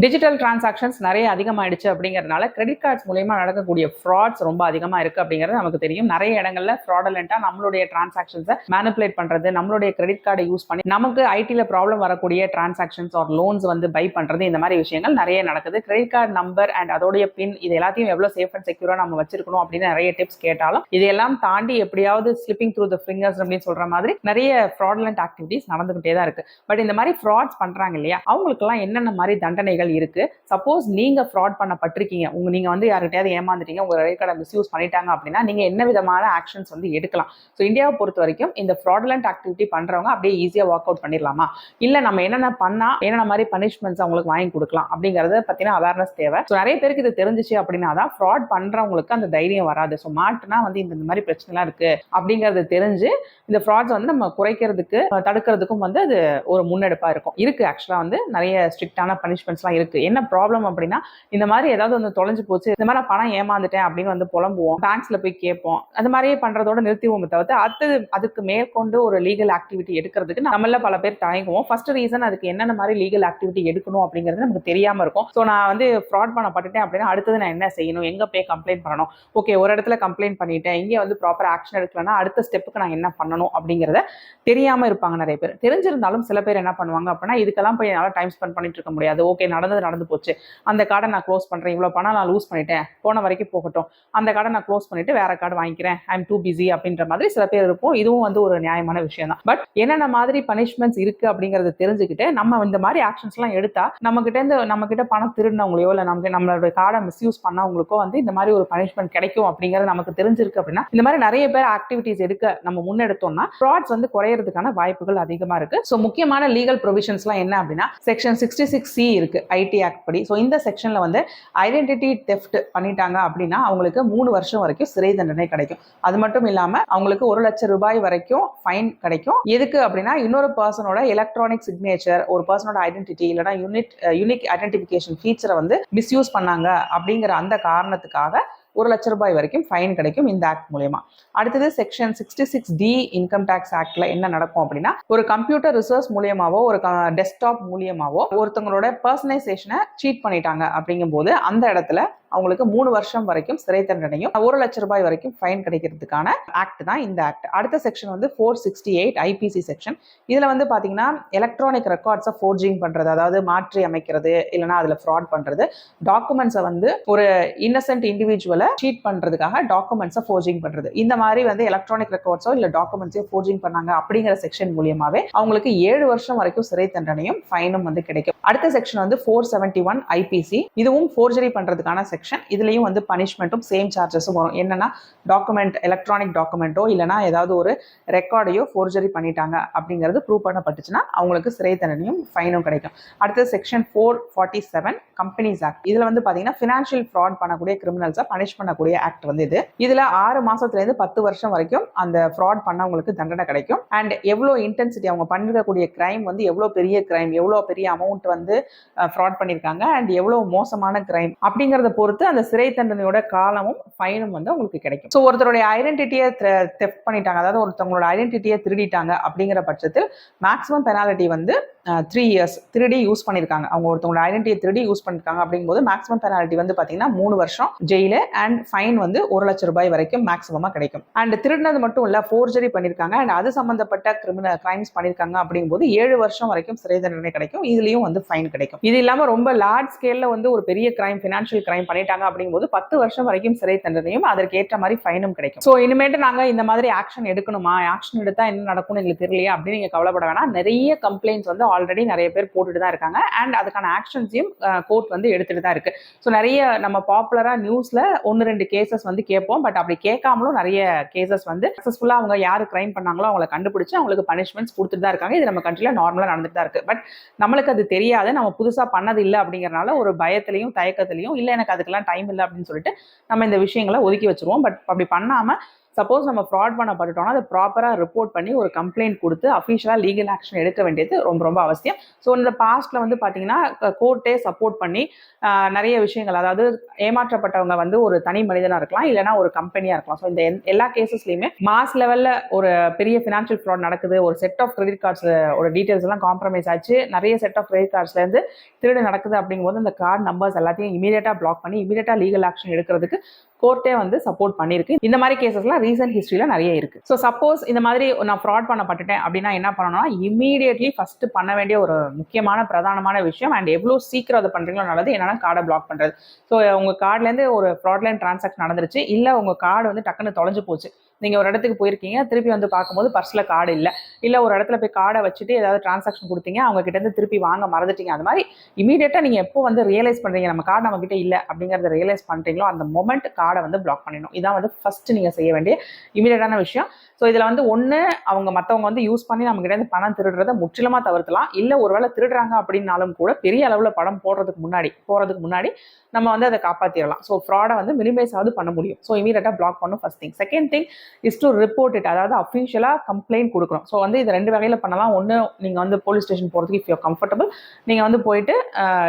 Digital transactions நிறைய அதிகமாயிடுச்சு அப்படிங்கிறதுனால கிரெடிட் கார்ட்ஸ் மூலமா நடக்கக்கூடிய ஃப்ராட்ஸ் ரொம்ப அதிகமா இருக்கு அப்படிங்கிறது நமக்கு தெரியும். நிறைய இடங்கள்ல ஃப்ராடலண்டா நம்மளுடைய டிரான்சாக்ஷன்ஸை மேனிபுலேட் பண்றது, நம்மளுடைய கிரெடிட் கார்டை யூஸ் பண்ணி நமக்கு ஐடில ப்ராப்ளம் வரக்கூடிய டிரான்சாக்ஷன்ஸ் ஆர் லோன்ஸ் வந்து பை பண்றது, இந்த மாதிரி விஷயங்கள் நிறைய நடக்குது. கிரெடிட் கார்டு நம்பர் அண்ட் அதோடைய பின் இது எல்லாத்தையும் எவ்வளவு சேஃப் அண்ட் செக்யூரா நம்ம வச்சிருக்கணும் அப்படின்னு நிறைய டிப்ஸ் கேட்டாலும் இதெல்லாம் தாண்டி எப்படியாவது ஸ்லிப்பிங் த்ரூ த ஃபிங்கர்ஸ் அப்படின்னு சொல்ற மாதிரி நிறைய ஃப்ராடலண்ட் ஆக்டிவிட்டிஸ் நடந்துகிட்டே தான் இருக்கு. பட் இந்த மாதிரி ஃப்ராட்ஸ் பண்றாங்க இல்லையா, அவங்களுக்கு எல்லாம் என்னென்ன மாதிரி தண்டனைகள் இருக்கு. சப்போஸ் நீங்க ஃப்ராட் பண்ணப்பட்டிருக்கீங்க, நீங்க வந்து யார்கிட்டயாவது ஏமாந்துட்டீங்க, உங்க கிரெடிட் கார்டை மிஸ்யூஸ் பண்ணிட்டாங்க அப்படின்னா நீங்க என்ன விதமான ஆக்ஷன்ஸ் வந்து எடுக்கலாம். ஸோ இந்தியாவை பொறுத்த வரைக்கும் இந்த ஃப்ராடலண்ட் ஆக்டிவிட்டி பண்றவங்க அப்படியே ஈஸியா ஒர்க் அவுட் பண்ணிடலாமா, இல்ல நம்ம என்னென்ன பண்ணா என்னென்ன மாதிரி பனிஷ்மெண்ட்ஸ் அவங்களுக்கு வாங்கி கொடுக்கலாம் அப்படிங்கறத பத்தின அவேர்னஸ் தேவை. ஸோ நிறைய பேருக்கு இது தெரிஞ்சிச்சு அப்படின்னா தான் ஃப்ராட் பண்றவங்களுக்கு அந்த தைரியம் வராது. ஸோ மாட்டுனா வந்து இந்த மாதிரி பிரச்சனைலாம் இருக்கு அப்படிங்கறது தெரிஞ்சு இந்த ஃப்ராட்ஸ் வந்து நம்ம குறைக்கிறதுக்கு தடுக்கிறதுக்கும் வந்து அது ஒரு முன்னெடுப்பா இருக்கும். இருக்கு ஆக்சுவலா வந்து நிறைய ஸ்ட்ரிக்டான பனிஷ்மெண்ட்ஸ்லாம் இருக்கு. என்ன ப்ராப்ளம் அப்படின்னா, இந்த மாதிரி ஏதாவது வந்து தொலைஞ்சு போச்சு, இந்த மாதிரி பணம் ஏமாந்துட்டேன் அப்படின்னு வந்து புலம்புவோம், பேங்க்ஸ்ல போய் கேட்போம், அந்த மாதிரியே பண்றதோட நிறுத்திவோம். தவிர்த்து அதுக்கு மேற்கொண்டு ஒரு லீகல் ஆக்டிவிட்டி எடுக்கிறதுக்கு நம்மள பல பேர் தயங்குவோம். ஃபர்ஸ்ட் ரீசன் அதுக்கு என்னென்ன மாதிரி லீகல் ஆக்டிவிட்டி எடுக்கணும் அப்படிங்கிறது நமக்கு தெரியாம இருக்கும். ஸோ நான் வந்து ஃப்ராட் பண்ணப்பட்டுட்டேன் அப்படின்னா அடுத்தது நான் என்ன செய்யணும், எங்க போய் கம்ப்ளைண்ட் பண்ணணும், ஓகே ஒரு இடத்துல கம்ப்ளைண்ட் பண்ணிட்டேன், இங்கே வந்து ப்ராப்பர் ஆக்ஷன் எடுக்கலன்னா அடுத்த ஸ்டெப்புக்கு நான் என்ன பண்ணணும் அப்படிங்கிறத தெரியாம இருப்பாங்க நிறைய பேர். தெரிஞ்சிருந்தாலும் சில பேர் என்ன பண்ணுவாங்க அப்படின்னா, இதுக்கெல்லாம் போய் என்னால் டைம் ஸ்பெண்ட் பண்ணிட்டு இருக்க முடியாது, ஓகே நடந்து போச்சு, அந்த கார்டை நான் க்ளோஸ் பண்றேன், இவ்வளவு பணம் நான் லூஸ் பண்ணிட்டேன், போன வரைக்கும் போகட்டும், அந்த கார்டை நான் க்ளோஸ் பண்ணிட்டு வேற கார்டு வாங்கிக்கிறேன், ஐ எம் டூ பிஸி அப்படின்ற மாதிரி சில பேர் இருப்போம். இதுவும் வந்து ஒரு நியாயமான விஷயம் தான். பட் என்னென்ன மாதிரி பனிஷ்மெண்ட்ஸ் இருக்கு அப்படிங்கறத தெரிஞ்சுக்கிட்டு நம்ம இந்த மாதிரி ஆக்ஷன்ஸ் எல்லாம் எடுத்தா நம்ம கிட்ட பணம் திருடினவங்களையோ இல்ல நம்மளோட கார்டை மிஸ்யூஸ் பண்ணவங்களுக்கோ வந்து இந்த மாதிரி ஒரு பனிஷ்மெண்ட் கிடைக்கும் அப்படிங்கிறது நமக்கு தெரிஞ்சிருக்கு அப்படின்னா இந்த மாதிரி நிறைய பேர் ஆக்டிவிட்டிஸ் எடுக்க நம்ம முன்னெடுத்தோம்னா ஃப்ராட்ஸ் வந்து குறையறதுக்கான வாய்ப்புகள் அதிகமா இருக்கு. ஸோ முக்கியமான லீகல் ப்ரொவிஷன்ஸ்லாம் என்ன அப்படின்னா, செக்ஷன் 66C இருக்கு ஐடி ஆக்ட் படி. ஸோ இந்த செக்ஷன்ல வந்து ஐடென்டிட்டி தெஃப்ட் பண்ணிட்டாங்க அப்படின்னா அவங்களுக்கு 3 வருஷம் வரைக்கும் சிறை தண்டனை கிடைக்கும். அது மட்டும் இல்லாம அவங்களுக்கு 1 லட்சம் ரூபாய் வரைக்கும் ஃபைன் கிடைக்கும். எதுக்கு அப்படின்னா, இன்னொரு பர்சனோட எலக்ட்ரானிக் சிக்னேச்சர், ஒரு பர்சனோட ஐடென்டிட்டி இல்லைன்னா யூனிக் ஐடென்டிஃபிகேஷன் ஃபீச்சரை வந்து மிஸ்யூஸ் பண்ணாங்க அப்படிங்கிற அந்த காரணத்துக்காக 1 லட்சம் ரூபாய் வரைக்கும் ஃபைன் கிடைக்கும் இந்த ஆக்ட் மூலமா. அடுத்தது செக்ஷன் 66D இன்கம் டேக்ஸ் ஆக்ட்ல என்ன நடக்கும் அப்படின்னா, ஒரு கம்ப்யூட்டர் ரிசோர்ஸ் மூலியமாவோ ஒரு டெஸ்க்டாப் மூலியமாவோ ஒருத்தவங்களோட பர்சனைசேஷனை சீட் பண்ணிட்டாங்க அப்படிங்கும் போது அந்த இடத்துல அவங்களுக்கு 3 வருஷம் வரைக்கும் சிறை தண்டனையும் 1 லட்சம் ரூபாய் வரைக்கும் ஃபைன் கிடைக்கிறதுக்கான ஆக்ட் தான் இந்த ஆக்ட். அடுத்த செக்ஷன் வந்து 468 ஐபிசி செக்ஷன். இதுல வந்து பாத்தீங்கன்னா எலக்ட்ரானிக் ரெக்கார்ட்ஸை ஃபோர்ஜிங் பண்றது, அதாவது மாற்றி அமைக்கிறது இல்லைன்னா அதுல ஃப்ராட் பண்றது, டாக்குமெண்ட்ஸை வந்து ஒரு இன்னசென்ட் இண்டிவிஜுவலை சீட் பண்றதுக்காக டாக்குமெண்ட்ஸை ஃபோர்ஜிங் பண்றது, இந்த மாதிரி வந்து எலக்ட்ரானிக் ரெக்கார்ட்ஸோ இல்ல டாக்குமெண்ட்ஸோ ஃபோர்ஜிங் பண்ணாங்க அப்படிங்கிற செக்ஷன் மூலியமாவே அவங்களுக்கு 7 வருஷம் வரைக்கும் சிறை தண்டனையும் ஃபைனும் வந்து கிடைக்கும். அடுத்த செக்ஷன் வந்து 471 ஐபிசி. இதுவும் ஃபோர்ஜரி பண்றதுக்கான செக்ஷன். இதுலயும் வந்து பனிஷ்மெண்ட்டும் சேம் சார்ஜஸும் வரும். என்னன்னா, டாக்குமெண்ட் எலக்ட்ரானிக் டாக்குமெண்ட்டோ இல்லைனா ஏதாவது ஒரு ரெக்கார்டையோ ஃபோர்ஜரி பண்ணிட்டாங்க அப்படிங்கிறது ப்ரூவ் பண்ணப்பட்டுச்சுன்னா அவங்களுக்கு சிறை தண்டனையும் ஃபைனும் கிடைக்கும். அடுத்த செக்ஷன் 447 கம்பெனிஸ் ஆக்ட். இதுல வந்து பாத்தீங்கன்னா ஃபினான்ஷியல் ஃப்ராட் பண்ணக்கூடிய கிரிமினல்ஸை பனிஷ் பண்ணக்கூடிய ஆக்ட் வந்து இது. இதுல 6 மாசத்துல இருந்து 10 வருஷம் வரைக்கும் அந்த ஃப்ராட் பண்ணவங்களுக்கு தண்டனை கிடைக்கும். அண்ட் எவ்வளவு இன்டென்சிட்டி அவங்க பண்ணிருக்கக்கூடிய கிரைம் வந்து எவ்வளவு பெரிய கிரைம், எவ்வளவு பெரிய அமௌண்ட் வந்து ஃப்ராட் பண்ணிருக்காங்க அண்ட் எவ்வளவு மோசமான கிரைம் அப்படிங்கறத பொறுத்து அந்த சிறை தண்டனையோட காலமும் ஃபைனும் வந்து உங்களுக்கு கிடைக்கும். ஸோ ஒருத்தருடைய ஐடென்டிட்டியை தெஃப்ட் பண்ணிட்டாங்க, அதாவது ஒருத்தவங்களோட ஐடென்டிட்டியை திருடிட்டாங்க அப்படிங்கிற பட்சத்தில் மேக்ஸிமம் பெனாலிட்டி வந்து 3 இயர்ஸ். திருடி யூஸ் பண்ணிருக்காங்க, அவங்க ஒருத்தவங்களோட ஐடென்டிட்டியை திருடி யூஸ் பண்ணிருக்காங்க அப்படிங்கும்போது மேக்ஸிமம் பெனாலிட்டி வந்து பாத்தீங்கன்னா 3 வருஷம் ஜெயிலு அண்ட் ஃபைன் வந்து 1 லட்சம் ரூபாய் வரைக்கும் மேக்ஸிமமா கிடைக்கும். அண்ட் திருடினது மட்டும் இல்ல, ஃபோர்ஜரி பண்ணிருக்காங்க அண்ட் அது சம்பந்தப்பட்ட கிரைம்ஸ் பண்ணிருக்காங்க அப்படிங்கும்போது 7 வருஷம் வரைக்கும் சிறை தண்டனை கிடைக்கும். இதுலயும் வந்து ஃபைன் கிடைக்கும். இது இல்லாம ரொம்ப லார்ஜ் ஸ்கேல்ல வந்து ஒரு பெரிய கிரைம், ஃபினான்ஷியல் கிரைம் பண்ணிட்டாங்க அப்படிங்கும்போது 10 வருஷம் வரைக்கும் சிறை தண்டனையும் அதற்கு ஏற்ற மாதிரி ஃபைனும் கிடைக்கும். ஸோ இனிமேட்டு நாங்க இந்த மாதிரி ஆக்ஷன் எடுக்கணுமா, ஆக்ஷன் எடுத்தா என்ன நடக்கும்னு எங்களுக்கு தெரியலையா அப்படின்னு நீங்க கவலைப்பட வேணாம். நிறைய கம்ப்ளைண்ட்ஸ் வந்து ஆல்ரெடி நிறைய பேர் போட்டுட்டு தான் இருக்காங்க அண்ட் அதுக்கான ஆக்ஷன்ஸையும் கோர்ட் வந்து எடுத்துட்டு தான் இருக்கு. ஸோ நிறைய நம்ம பாப்புலரா நியூஸ்ல 1-2 கேசஸ் வந்து கேட்போம். பட் அப்படி கேட்காமலும் நிறைய கேசஸ் வந்து சக்சஸ்ஃபுல்லா அவங்க யாரு கிரைம் பண்ணாங்களோ அவங்களை கண்டுபிடிச்சு அவங்களுக்கு பனிஷ்மெண்ட்ஸ் கொடுத்துட்டு தான் இருக்காங்க. இது நம்ம கண்ட்ரில நார்மலா நடந்துட்டு தான் இருக்கு. பட் நம்மளுக்கு அது தெரியாது, நம்ம புதுசா பண்ணது இல்லை அப்படிங்கறதுனால ஒரு பயத்திலையும் தயக்கத்திலையும் இல்லை எனக்கு அதுக்கெல்லாம் டைம் இல்லை அப்படின்னு சொல்லிட்டு நம்ம இந்த விஷயங்களை ஒதுக்கி வச்சிருவோம். பட் அப்படி பண்ணாம சப்போஸ் நம்ம ஃப்ராட் பண்ணப்பட்டுட்டோம்னா அதை ப்ராப்பராக ரிப்போர்ட் பண்ணி ஒரு கம்ப்ளைண்ட் கொடுத்து அஃபிஷியலாக லீகல் ஆக்ஷன் எடுக்க வேண்டியது ரொம்ப ரொம்ப அவசியம். ஸோ இந்த பாஸ்ட்ல வந்து பார்த்தீங்கன்னா கோர்ட்டே சப்போர்ட் பண்ணி நிறைய விஷயங்கள், அதாவது ஏமாற்றப்பட்டவங்க வந்து ஒரு தனி மனிதனாக இருக்கலாம், இல்லைனா ஒரு கம்பெனியாக இருக்கலாம். ஸோ இந்த எல்லா கேசஸ்லையுமே மாஸ் லெவலில் ஒரு பெரிய ஃபினான்ஷியல் ஃப்ராட் நடக்குது, ஒரு செட் ஆஃப் கிரெடிட் கார்ட்ஸ் ஒரு டீட்டெயில்ஸ் எல்லாம் காம்ப்ரமைஸ் ஆச்சு, நிறைய செட் ஆஃப் கிரெடிட் கார்ட்ஸ்லேருந்து திருடு நடக்குது அப்படிங்கும்போது இந்த கார்டு நம்பர்ஸ் எல்லாத்தையும் இமீடியட்டாக பிளாக் பண்ணி இமீடியட்டாக லீகல் ஆக்ஷன் எடுக்கிறதுக்கு கோர்ட்டே வந்து சப்போர்ட் பண்ணியிருக்கு. இந்த மாதிரி கேசஸ்லாம் ரீசன்ட் ஹிஸ்ட்ரியில நிறைய இருக்கு. ஸோ சப்போஸ் இந்த மாதிரி நான் ஃப்ராட் பண்ணப்பட்டுட்டேன் அப்படின்னா என்ன பண்ணணும்னா, இமீடியட்லி ஃபர்ஸ்ட் பண்ண வேண்டிய ஒரு முக்கியமான பிரதானமான விஷயம், அண்ட் எவ்வளோ சீக்கிரம் அதை பண்றீங்களோ நல்லது, என்னன்னா கார்டை பிளாக் பண்றது. ஸோ உங்க கார்டுலேருந்து ஒரு ஃப்ராட்லைன் டிரான்சாக்ஷன் நடந்துருச்சு, இல்லை உங்க கார்டு வந்து டக்குன்னு தொலைஞ்சு போச்சு, நீங்க ஒரு இடத்துக்கு போயிருக்கீங்க, திருப்பி வந்து பார்க்கும்போது பர்ஸ்ல கார்டு இல்லை ஒரு இடத்துல போய் கார்டை வச்சுட்டு ஏதாவது டிரான்சாக்ஷன் கொடுத்தீங்க, அவங்க கிட்ட இருந்து திருப்பி வாங்க மறந்துட்டீங்க. அது மாதிரி இமீடியட்டா நீங்க எப்போ வந்து ரியலைஸ் பண்றீங்க நம்ம கார்டு நம்ம கிட்ட இல்லை அப்படிங்கறத ரியலைஸ் பண்றீங்களோ அந்த மொமெண்ட் கார்டை வந்து பிளாக் பண்ணிடணும். இதான் வந்து ஃபர்ஸ்ட் நீங்க செய்ய வேண்டிய இமீடியட்டான விஷயம். ஸோ இதில் வந்து ஒன்று, மற்றவங்க வந்து யூஸ் பண்ணி நம்ம கிட்ட இருந்து பணம் திருடுறதை முற்றிலுமா தவிர்க்கலாம். இல்லை ஒருவேளை திருடுறாங்க அப்படின்னாலும் கூட பெரிய அளவில் படம் போறதுக்கு முன்னாடி நம்ம வந்து அதை காப்பாற்றிடலாம். ஸோ ஃப்ராடை வந்து மினிமைஸ் ஆகுது பண்ண முடியும். ஸோ இமீடியட்டாக பிளாக் பண்ணும் first thing. Second thing is to report it, அதாவது அஃபிஷியலாக கம்ப்ளைண்ட் கொடுக்கணும். ஸோ வந்து இது 2 வகையில் பண்ணலாம். ஒன்று, நீங்கள் வந்து போலீஸ் ஸ்டேஷன் போகிறதுக்கு இஃப் யூ கம்ஃபர்டபுள், நீங்கள் வந்து போயிட்டு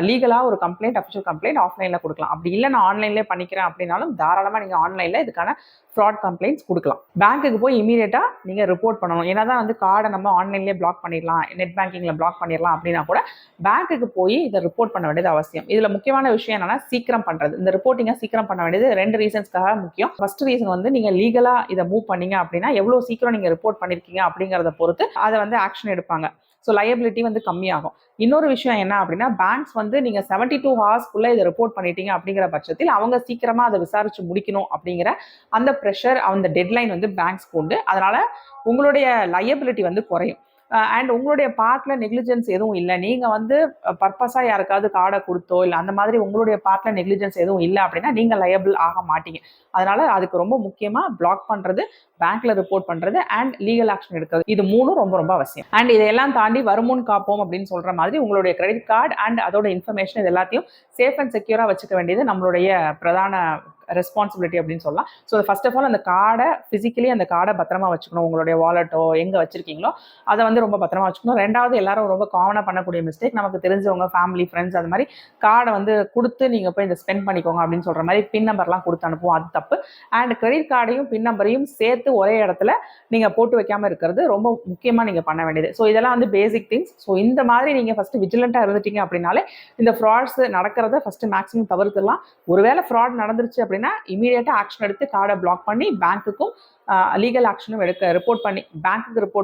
லீகலாக ஒரு கம்ப்ளைண்ட், அஃபிஷியல் கம்ப்ளைண்ட் ஆஃப்லைனில் கொடுக்கலாம். அப்படி இல்லை நான் ஆன்லைன்லேயே பண்ணிக்கிறேன் அப்படின்னாலும் தாராளமாக நீங்கள் ஆன்லைனில் இதுக்கான ஃப்ராட் கம்ப்ளைண்ட்ஸ் கொடுக்கலாம். பேங்க்குக்கு போய் இமீடியட்டாக நீங்கள் ரிப்போர்ட் பண்ணணும். ஏன்னா தான் வந்து கார்டை நம்ம ஆன்லைன்லேயே பிளாக் பண்ணிடலாம், நெட் பேங்கிங்கில் பிளாக் பண்ணிடலாம் அப்படின்னா கூட பேங்க்குக்கு போய் இதை ரிப்போர்ட் பண்ண வேண்டியது அவசியம். இதில் முக்கியமான விஷயம் என்னன்னா சீக்கிரம் பண்ணுறது. இந்த ரிப்போர்ட்டிங்கை சீக்கிரம் பண்ண வேண்டியது 2 ரீசன்ஸ்க்காக முக்கியம். ஃபர்ஸ்ட் ரீசன் வந்து நீங்கள் லீகலாக இதை மூவ் பண்ணீங்க அப்படின்னா எவ்வளோ சீக்கிரம் நீங்கள் ரிப்போர்ட் பண்ணியிருக்கீங்க அப்படிங்கிறத பொறுத்து அதை வந்து ஆக்ஷன் எடுப்பாங்க. ஸோ லயபிலிட்டி வந்து கம்மியாகும். இன்னொரு விஷயம் என்ன அப்படின்னா, பேங்க்ஸ் வந்து நீங்கள் 72 ஹவர்ஸ்க்குள்ளே இதை ரிப்போர்ட் பண்ணிட்டீங்க அப்படிங்கிற பட்சத்தில் அவங்க சீக்கிரமாக அதை விசாரிச்சு முடிக்கணும் அப்படிங்கிற அந்த ப்ரெஷர், அந்த டெட்லைன் வந்து பேங்க்ஸ்க்கு உண்டு. அதனால உங்களுடைய லயபிலிட்டி வந்து குறையும். அண்ட் உங்களுடைய பார்ட்ல நெக்லிஜென்ஸ் எதுவும் இல்லை, நீங்கள் வந்து பர்பஸாக யாருக்காவது கார்டை கொடுத்தோ இல்லை அந்த மாதிரி உங்களுடைய பார்ட்ல நெக்லிஜென்ஸ் எதுவும் இல்லை அப்படின்னா நீங்கள் லயபிள் ஆக மாட்டீங்க. அதனால அதுக்கு ரொம்ப முக்கியமாக பிளாக் பண்ணுறது, பேங்க்ல ரிப்போர்ட் பண்ணுறது அண்ட் லீகல் ஆக்ஷன் எடுக்கிறது, இது 3 ரொம்ப ரொம்ப அவசியம். அண்ட் இதெல்லாம் தாண்டி வருமுன் காப்போம் அப்படின்னு சொல்ற மாதிரி உங்களுடைய கிரெடிட் கார்டு அண்ட் அதோட இன்ஃபர்மேஷன் இது எல்லாத்தையும் சேஃப் அண்ட் செக்யூரா வச்சுக்க வேண்டியது நம்மளுடைய பிரதான ரெஸ்பான்சிபிலிட்டி அப்படின்னு சொல்லலாம். ஸோ ஃபர்ஸ்ட் ஆஃப் ஆல் அந்த கார்டை ஃபிசிக்கலி அந்த கார்டை பத்திரமா வச்சுக்கணும். உங்களுடைய வாலெட்டோ எங்கே வச்சிருக்கீங்களோ அதை வந்து ரொம்ப பத்திரமா வச்சுக்கணும். 2வது, எல்லாரும் ரொம்ப காமனாக பண்ணக்கூடிய மிஸ்டேக், நமக்கு தெரிஞ்சவங்க, ஃபேமிலி, ஃப்ரெண்ட்ஸ் அது மாதிரி கார்டை வந்து கொடுத்து நீங்கள் போய் இந்த ஸ்பெண்ட் பண்ணிக்கோங்க அப்படின்னு சொல்கிற மாதிரி பின் நம்பர்லாம் கொடுத்து அனுப்புவோம், அது தப்பு. அண்ட் கிரெடிட் கார்டையும் பின் நம்பரையும் சேர்த்து ஒரே இடத்துல நீங்கள் போட்டு வைக்காமல் இருக்கிறது ரொம்ப முக்கியமாக நீங்கள் பண்ண வேண்டியது. ஸோ இதெல்லாம் வந்து பேசிக் திங்ஸ். ஸோ இந்த மாதிரி நீங்கள் ஃபஸ்ட்டு விஜிலண்ட்டாக இருந்துட்டீங்க அப்படின்னாலே இந்த ஃப்ராட்ஸ் நடக்கிறத ஃபஸ்ட்டு மேக்ஸிமம் தவிர்த்துடலாம். ஒருவேளை ஃப்ராட் நடந்துருச்சு அப்படின்னா இமீடியட்டா ஆக்ஷன் எடுத்து கார்டை பிளாக் பண்ணி பேங்க்குக்கும் லீகல் ஆக்ஷனும் ரிப்போர்ட்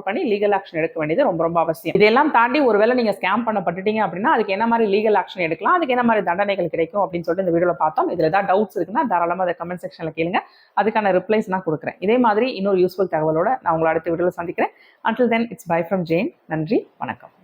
பண்ணி லீகல் ஆக்ஷன் எடுக்க வேண்டியது ரொம்ப ரொம்ப அவசியம். இதெல்லாம் தாண்டி ஒருவேளை நீங்க ஸ்கேம் பண்ணப்பட்டுட்டீங்க அப்படின்னா அதுக்கு என்ன மாதிரி லீகல் ஆக்ஷன் எடுக்கலாம், அதுக்கு என்ன மாதிரி தண்டனைகள் கிடைக்கும் அப்படின்னு சொல்லிட்டு இந்த வீடியோல பார்த்தோம். இதுல ஏதாவது டவுட்ஸ் இருக்குன்னா தாராளமாக அதை கமெண்ட் செக்ஷன்ல கேளுங்க, அதுக்கான ரிப்ளைஸ் நான் கொடுக்குறேன். இதே மாதிரி இன்னொரு யூஸ்ஃபுல் தகவலோட நான் உங்களை அடுத்த வீடியோல சந்திக்கிறேன். Until then, it's bye from Jane. நன்றி, வணக்கம்.